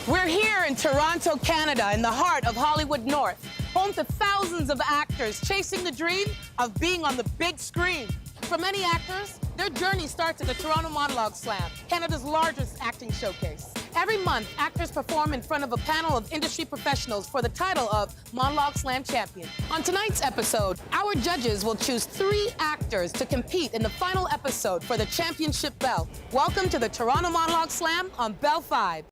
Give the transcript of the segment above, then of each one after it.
We're here in Toronto, Canada, in the heart of Hollywood North, home to thousands of actors chasing the dream of being on the big screen. For many actors, their journey starts at the Toronto Monologue Slam, Canada's largest acting showcase. Every month, actors perform in front of a panel of industry professionals for the title of Monologue Slam Champion. On tonight's episode, our judges will choose 3 actors to compete in the final episode for the championship belt. Welcome to the Toronto Monologue Slam on Bell 5.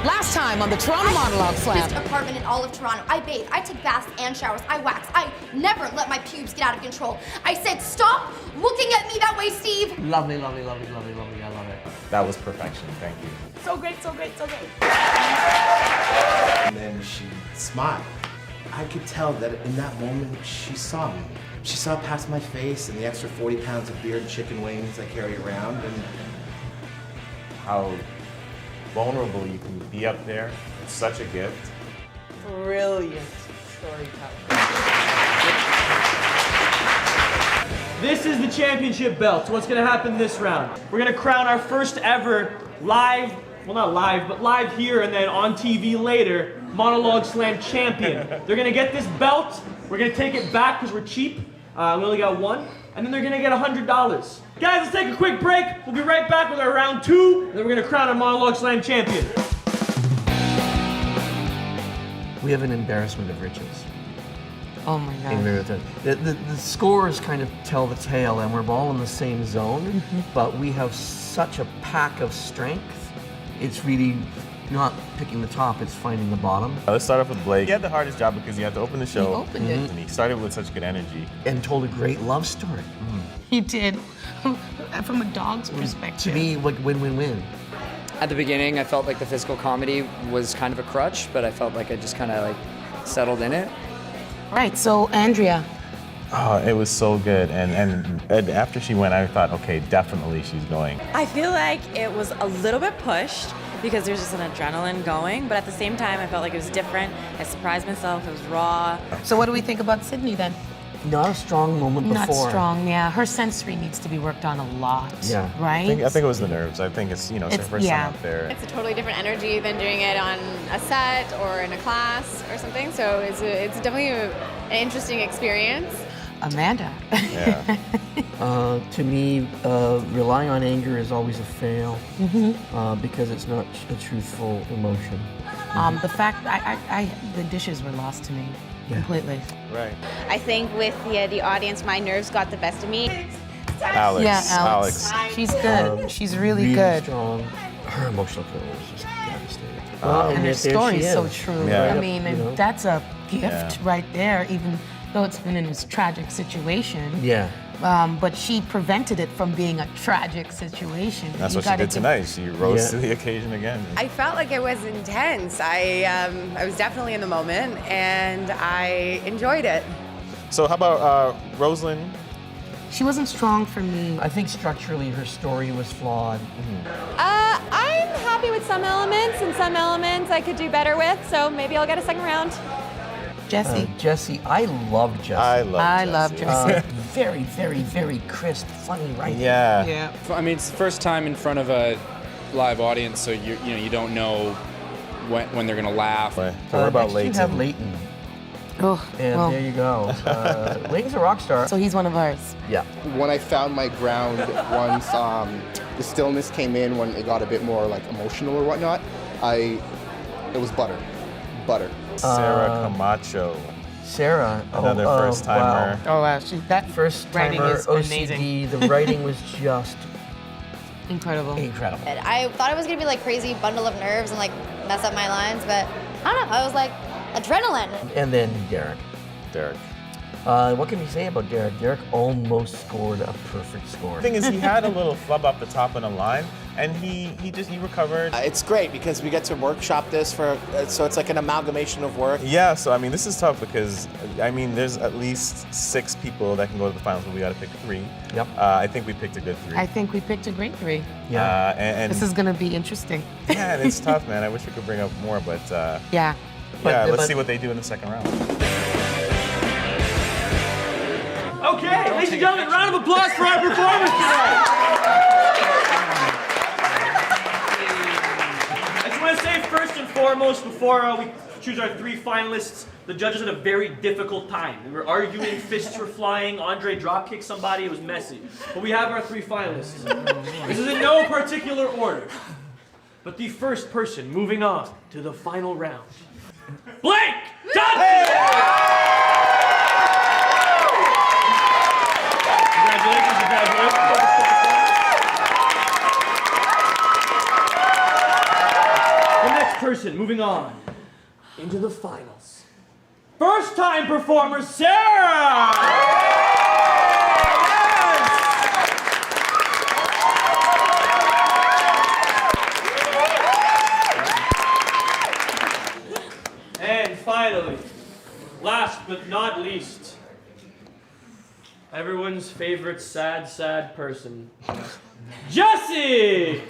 Last time on the Toronto Monologue Slam. Best apartment in all of Toronto. I bathe, I take baths and showers, I wax. I never let my pubes get out of control. I said, stop looking at me that way, Steve. Lovely, lovely, lovely, lovely, lovely. I love it. That was perfection. Thank you. So great, so great, so great. And then she smiled. I could tell that in that moment she saw me. She saw past my face and the extra 40 pounds of beard chicken wings I carry around, and How vulnerable you can be up there. It's such a gift. Brilliant storytelling. This is the championship belt. So what's gonna happen this round? We're gonna crown our first ever live, well not live, but live here and then on TV later, Monologue Slam champion. They're gonna get this belt. We're gonna take it back because we're cheap. We only got one. And then they're gonna get $100. Guys, let's take a quick break. We'll be right back with our round 2. And then we're gonna crown our Monologue Slam champion. We have an embarrassment of riches. Oh my In Marathon. The scores kind of tell the tale, and we're all in the same zone, but we have such a pack of strength. It's really not picking the top, it's finding the bottom. Let's start off with Blake. He had the hardest job because he had to open the show. He opened it. And he started with such good energy. And told a great love story. He did, from a dog's perspective. To me, like win-win-win. At the beginning, I felt like the physical comedy was kind of a crutch, but I felt like I just kind of like settled in it. Right, so Andrea. Oh, it was so good. And after she went, I thought, okay, definitely she's going. I feel like it was a little bit pushed because there's just an adrenaline going, but at the same time, I felt like it was different. I surprised myself, it was raw. So what do we think about Sydney then? Not a strong moment before. Not strong, yeah. Her sensory needs to be worked on a lot, Yeah. right? I think it was the nerves. I think it's, it's her first time up there. It's a totally different energy than doing it on a set or in a class or something, so it's definitely an interesting experience. Amanda. Yeah. To me, relying on anger is always a fail because it's not a truthful emotion. The fact the dishes were lost to me completely. Right. I think with the audience, my nerves got the best of me. Alex. Yeah, Alex. She's good. She's really good. Strong. Her emotional core was just devastating. And her yet there story she is so is. true. Yeah. I mean, and that's a gift right there, even though it's been in this tragic situation. Yeah. But she prevented it from being a tragic situation. That's You what she gotta did tonight. She rose to the occasion again. I felt like it was intense. I was definitely in the moment and I enjoyed it. So how about Rosalind? She wasn't strong for me. I think structurally her story was flawed. I'm happy with some elements, and some elements I could do better with, so maybe I'll get a second round. Jesse. Jesse, I loved Jesse. I love Jesse. Very, very, very crisp, funny writing. Yeah. Yeah. I mean, it's the first time in front of a live audience, so you don't know when they're gonna laugh. Right. So what about Next you have Leighton? Leighton. Oh, And well, there you go. Leighton's a rock star. so he's one of ours. Yeah. when I found my ground once the stillness came in, when it got a bit more like emotional or whatnot, it was butter. Sarah Camacho. Sarah. Another first timer. Wow. Oh wow, that First writing timer, is OCD. amazing. The writing was just Incredible. incredible. I thought it was gonna be like crazy bundle of nerves and like mess up my lines, but I don't know. I was like adrenaline. And then Derek. Derek. What can we say about Derek? Derek almost scored a perfect score. The thing is, he had a little flub off the top of the line, and he recovered. It's great because we get to workshop this so it's like an amalgamation of work. Yeah, so I mean, this is tough because I mean, there's at least 6 people that can go to the finals, but we got to pick 3. Yep. I think we picked a good 3. I think we picked a great 3. Yeah. And This is gonna be interesting. yeah, and it's tough, man. I wish we could bring up more, but Yeah. let's see what they do in the second round. Okay, ladies and gentlemen, round of applause for our performance tonight. I just want to say first and foremost, before we choose our 3 finalists, the judges had a very difficult time. We were arguing, fists were flying, Andre drop-kicked somebody, it was messy. But we have our 3 finalists. This is in no particular order. But the first person moving on to the final round, Blake Johnson! Congratulations. The next person moving on into the finals. First time performer, Sarah! And finally, last but not least, everyone's favorite sad person, Jesse!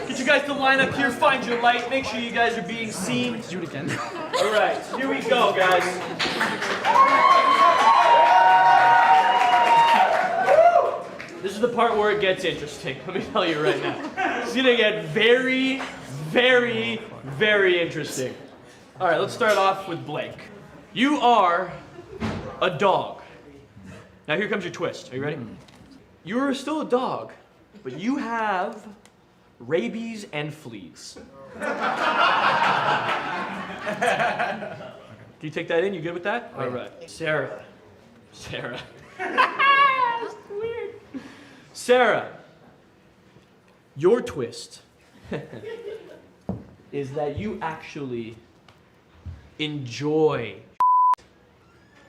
Get you guys to line up here, find your light, make sure you guys are being seen. Let's do it again. All right, here we go, guys. This is the part where it gets interesting, let me tell you right now. It's gonna get very, very, very interesting. All right, let's start off with Blake. You are a dog. Now here comes your twist, are you ready? You're still a dog, but you have rabies and fleas. Can you take that in? You good with that? All right. Sarah. That's weird. Sarah, your twist is that you actually enjoy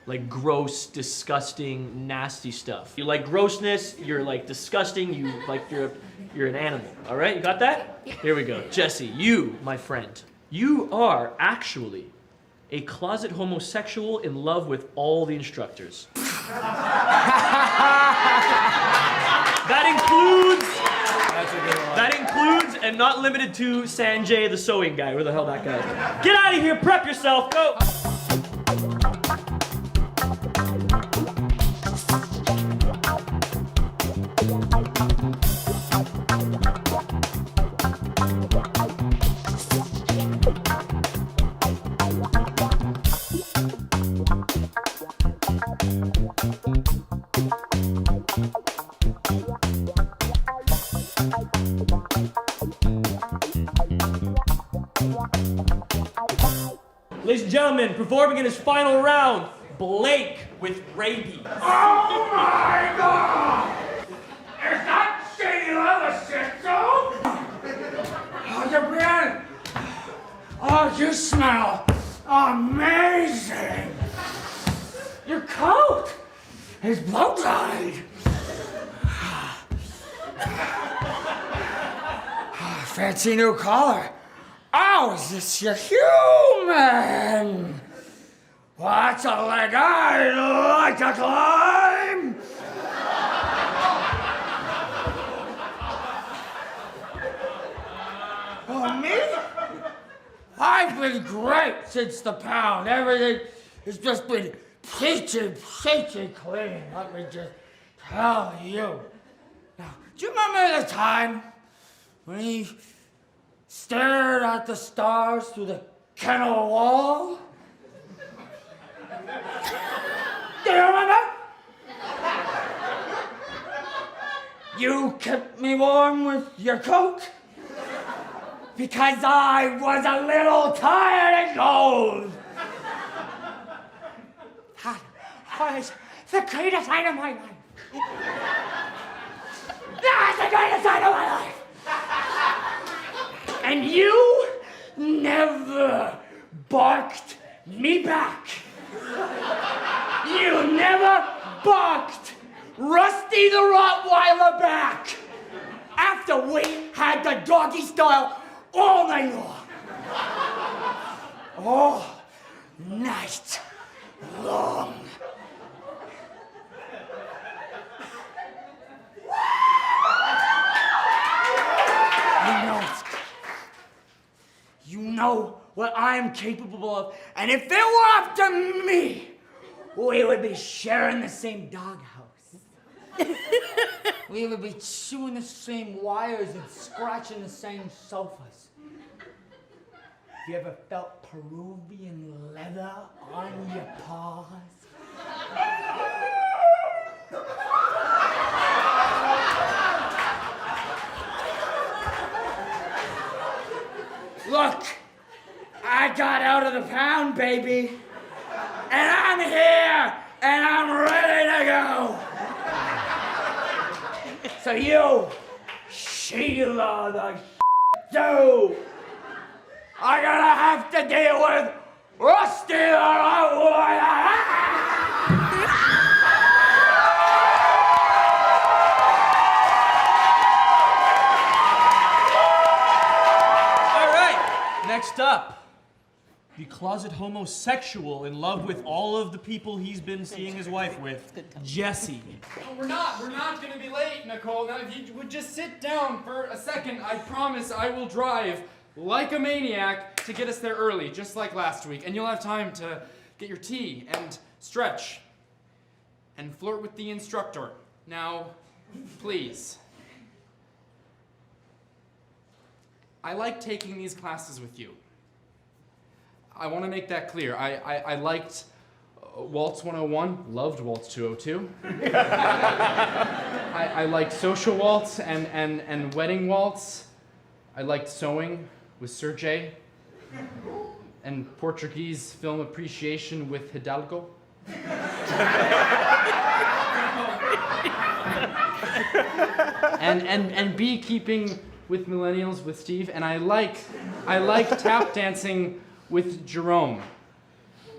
like gross, disgusting, nasty stuff. You like grossness, you're like disgusting, you're an animal, all right? You got that? Here we go. Jesse, you, my friend, you are actually a closet homosexual in love with all the instructors. That includes and not limited to Sanjay, the sewing guy, where the hell that guy is. Get out of here, prep yourself, go! Ladies and gentlemen, performing in his final round, Blake with rabies. Oh my God! Is that Sheila the sitcom? Oh, you been? Oh, you smell amazing. Your coat is blow-dried. Fancy new collar. Oh, is this your human? Well, that's a leg I'd like to climb. Oh, me? I've been great since the pound. Everything has just been peachy clean. Let me just tell you. Now, do you remember the time when he stared at the stars through the kennel wall? Do you remember? You kept me warm with your coat because I was a little tired and cold. That was the greatest night of my life. the greatest time of my life. And you never barked me back. You never barked Rusty the Rottweiler back after we had the doggy style all night long. All night long. You know what I am capable of, and if it were up to me, we would be sharing the same doghouse. We would be chewing the same wires and scratching the same sofas. Have you ever felt Peruvian leather on your paws? Look, I got out of the pound, baby. And I'm here, and I'm ready to go. So you, Sheila the dude, are gonna have to deal with Rusty the Rottweiler. Next up, the closet homosexual in love with all of the people he's been seeing his wife with, Jesse. Oh, we're not gonna be late, Nicole. Now, if you would just sit down for a second, I promise I will drive like a maniac to get us there early, just like last week. And you'll have time to get your tea and stretch and flirt with the instructor. Now, please. I like taking these classes with you. I want to make that clear. I liked Waltz 101, loved Waltz 202. I liked Social Waltz and Wedding Waltz. I liked Sewing with Sergey. And Portuguese Film Appreciation with Hidalgo. and Beekeeping with Millennials with Steve, and I like tap dancing with Jerome.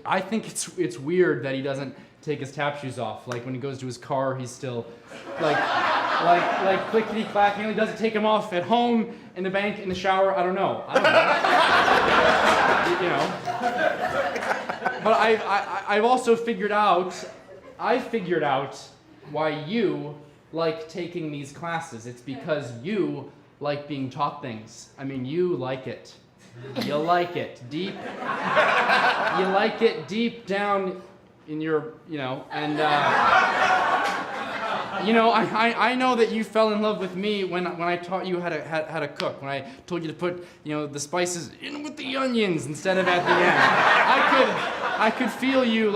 I think it's weird that he doesn't take his tap shoes off. Like when he goes to his car, he's still like clickety clacking. He doesn't take them off at home, in the bank, in the shower. I don't know. You know. But I've also figured out why you like taking these classes. It's because you like being taught things. I mean, you like it. You like it deep. You like it deep down in your, and I know that you fell in love with me when I taught you how to cook. When I told you to put, the spices in with the onions instead of at the end. I could feel you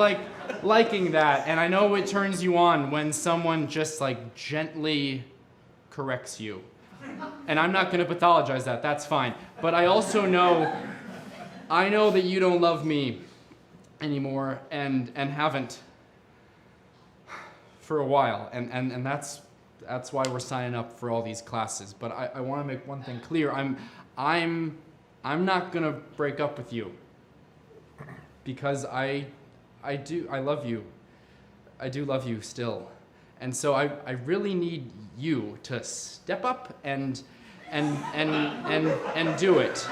liking that, and I know it turns you on when someone just gently corrects you. And I'm not going to pathologize that, that's fine. But I also know that you don't love me anymore and haven't for a while. And that's why we're signing up for all these classes. But I want to make one thing clear. I'm not going to break up with you. Because I love you. I do love you still. And so I really need you to step up and do it.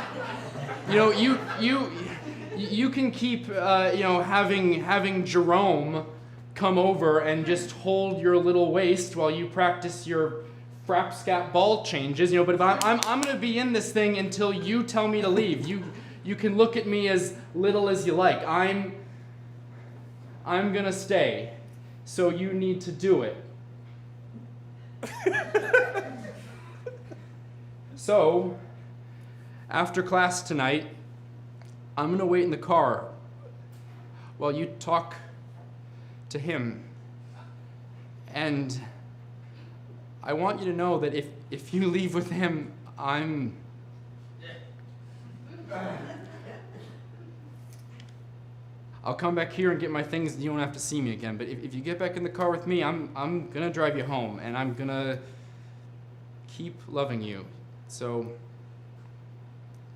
You can keep having Jerome come over and just hold your little waist while you practice your frapscat ball changes. But I'm gonna be in this thing until you tell me to leave. You can look at me as little as you like. I'm gonna stay. So you need to do it. So, after class tonight, I'm gonna wait in the car while you talk to him. And I want you to know that if you leave with him, I'll come back here and get my things and you don't have to see me again. But if you get back in the car with me, I'm gonna drive you home and I'm gonna keep loving you. So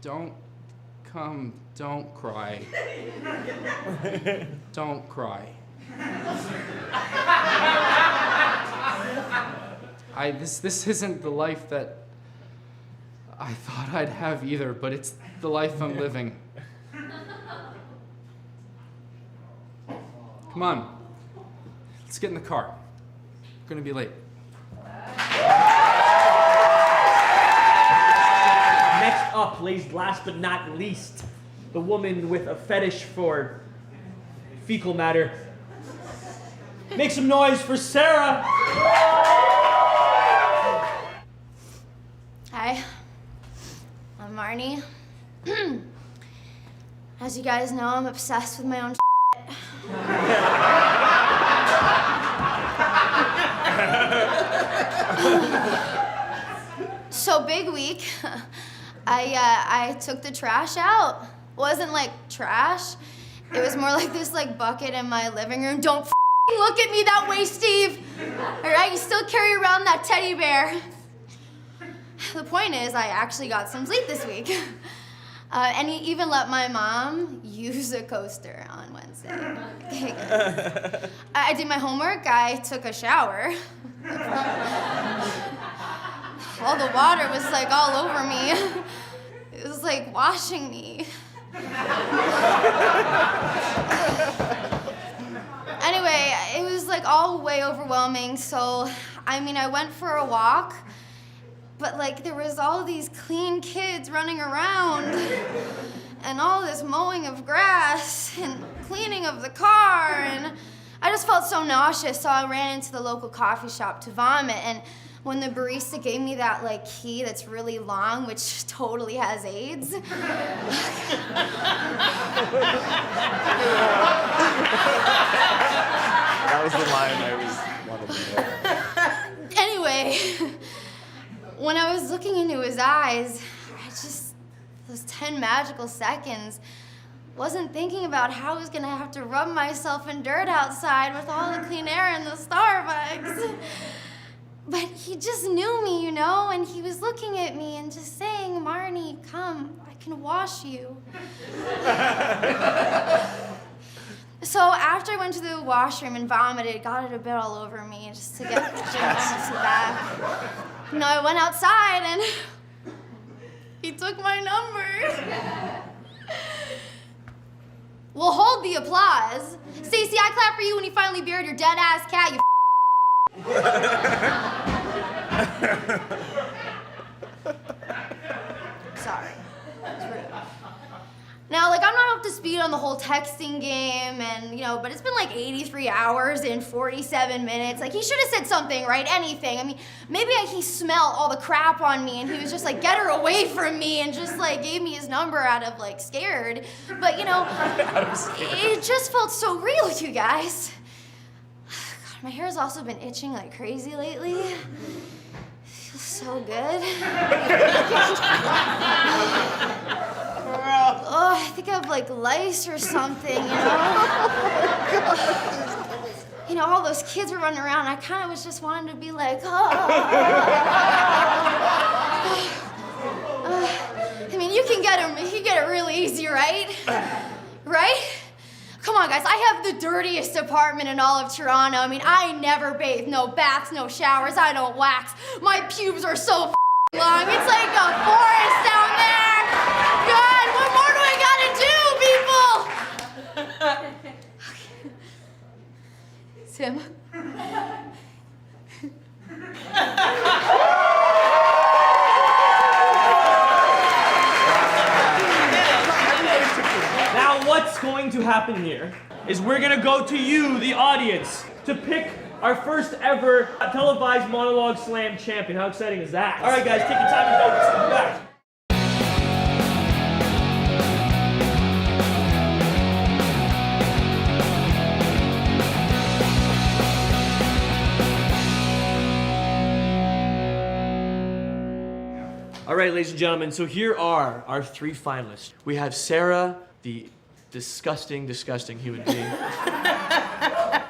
don't cry. Don't cry. This isn't the life that I thought I'd have either, but it's the life I'm living. Come on. Let's get in the car. We're gonna be late. Next up, last but not least, the woman with a fetish for fecal matter. Make some noise for Sarah. Hi, I'm Marnie. As you guys know, I'm obsessed with my own So big week. I took the trash out. Wasn't like trash. It was more like this like bucket in my living room. Don't look at me that way, Steve. All right, you still carry around that teddy bear. The point is, I actually got some sleep this week. And he even let my mom use a coaster on Wednesday. Okay, good. I did my homework. I took a shower. All the water was like all over me. It was like washing me. Anyway, it was like all way overwhelming. So, I mean, I went for a walk. But like there was all these clean kids running around and all this mowing of grass and cleaning of the car, and I just felt so nauseous, so I ran into the local coffee shop to vomit. And when the barista gave me that like key that's really long, which totally has AIDS. That was the line I wanted to hear. Anyway, when I was looking into his eyes, those 10 magical seconds, wasn't thinking about how I was gonna have to rub myself in dirt outside with all the clean air in the Starbucks. But he just knew me, you know, and he was looking at me and just saying, Marnie, come, I can wash you. So after I went to the washroom and vomited, got it a bit all over me just to get the germs back. You know, I went outside and he took my number. Well, hold the applause. Stacey, I clap for you when you finally buried your dead-ass cat, you Sorry. It's rude. Now, like, I'm not up to speed on the whole texting game and, you know, but it's been like 83 hours and 47 minutes. Like, he should have said something, right? Anything. I mean, maybe he smelled all the crap on me and he was just like, get her away from me, and just like gave me his number out of like scared. But, you know, it just felt so real, you guys. God, my hair's also been itching like crazy lately. It feels so good. Oh, I think I have like lice or something, you know? You know, all those kids were running around. I kind of was just wanting to be like, I mean, you can get it really easy, right? Right? Come on, guys. I have the dirtiest apartment in all of Toronto. I mean, I never bathe. No baths, no showers. I don't wax. My pubes are so long. It's like a forest down there. God, what more do I gotta do, people? Tim. Now what's going to happen here is we're gonna go to you, the audience, to pick our first ever televised Monologue Slam champion. How exciting is that? All right, guys, take your time and go. Come back. All right, ladies and gentlemen, so here are our three finalists. We have Sarah, the disgusting, disgusting human being.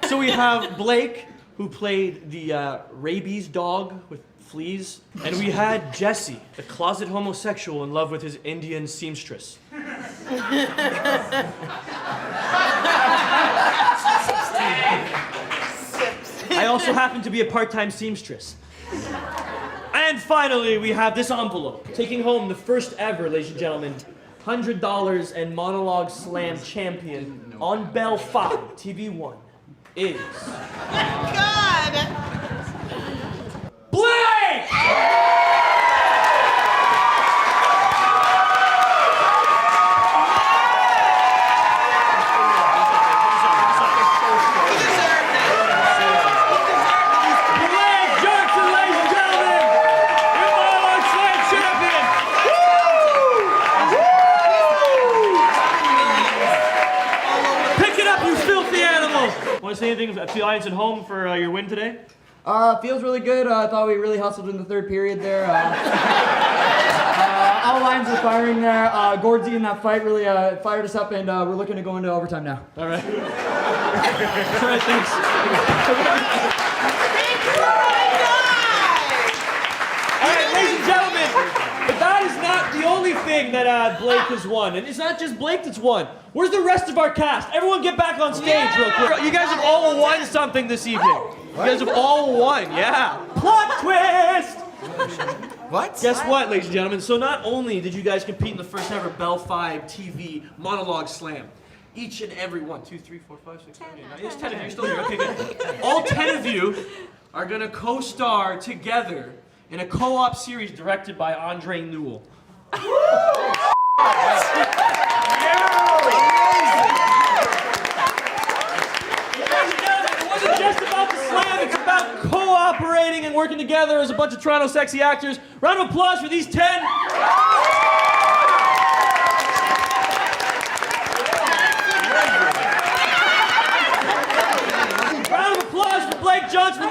So we have Blake, who played the rabies dog with fleas. And we had Jesse, the closet homosexual in love with his Indian seamstress. I also happen to be a part-time seamstress. And finally, we have this envelope. Taking home the first ever, ladies and gentlemen, $100 and Monologue Slam champion on Bell 5, TV1, is... God! Blake! Want to say anything to the audience at home for your win today? Feels really good. I thought we really hustled in the third period there. All lines were firing there. Gordsy in that fight really fired us up, and we're looking to go into overtime now. All right. All right, thanks. All right, ladies and gentlemen, but that is not the only thing that Blake has won. And it's not just Blake that's won. Where's the rest of our cast? Everyone get back on stage real quick. You guys have all won something this evening. You guys have all won, yeah. Plot twist! What? Guess what, ladies and gentlemen? So not only did you guys compete in the first ever Bell 5 TV Monologue Slam, each and every 1, 2, 3, 4, 5, 6, 7, 8, 9. There's 10 of you. You're still here. Okay, good. All 10 of you are going to co-star together in a co-op series directed by Andre Newell. Just about the slam, it's about cooperating and working together as a bunch of Toronto sexy actors. Round of applause for these 10. Round of applause for Blake Johnson.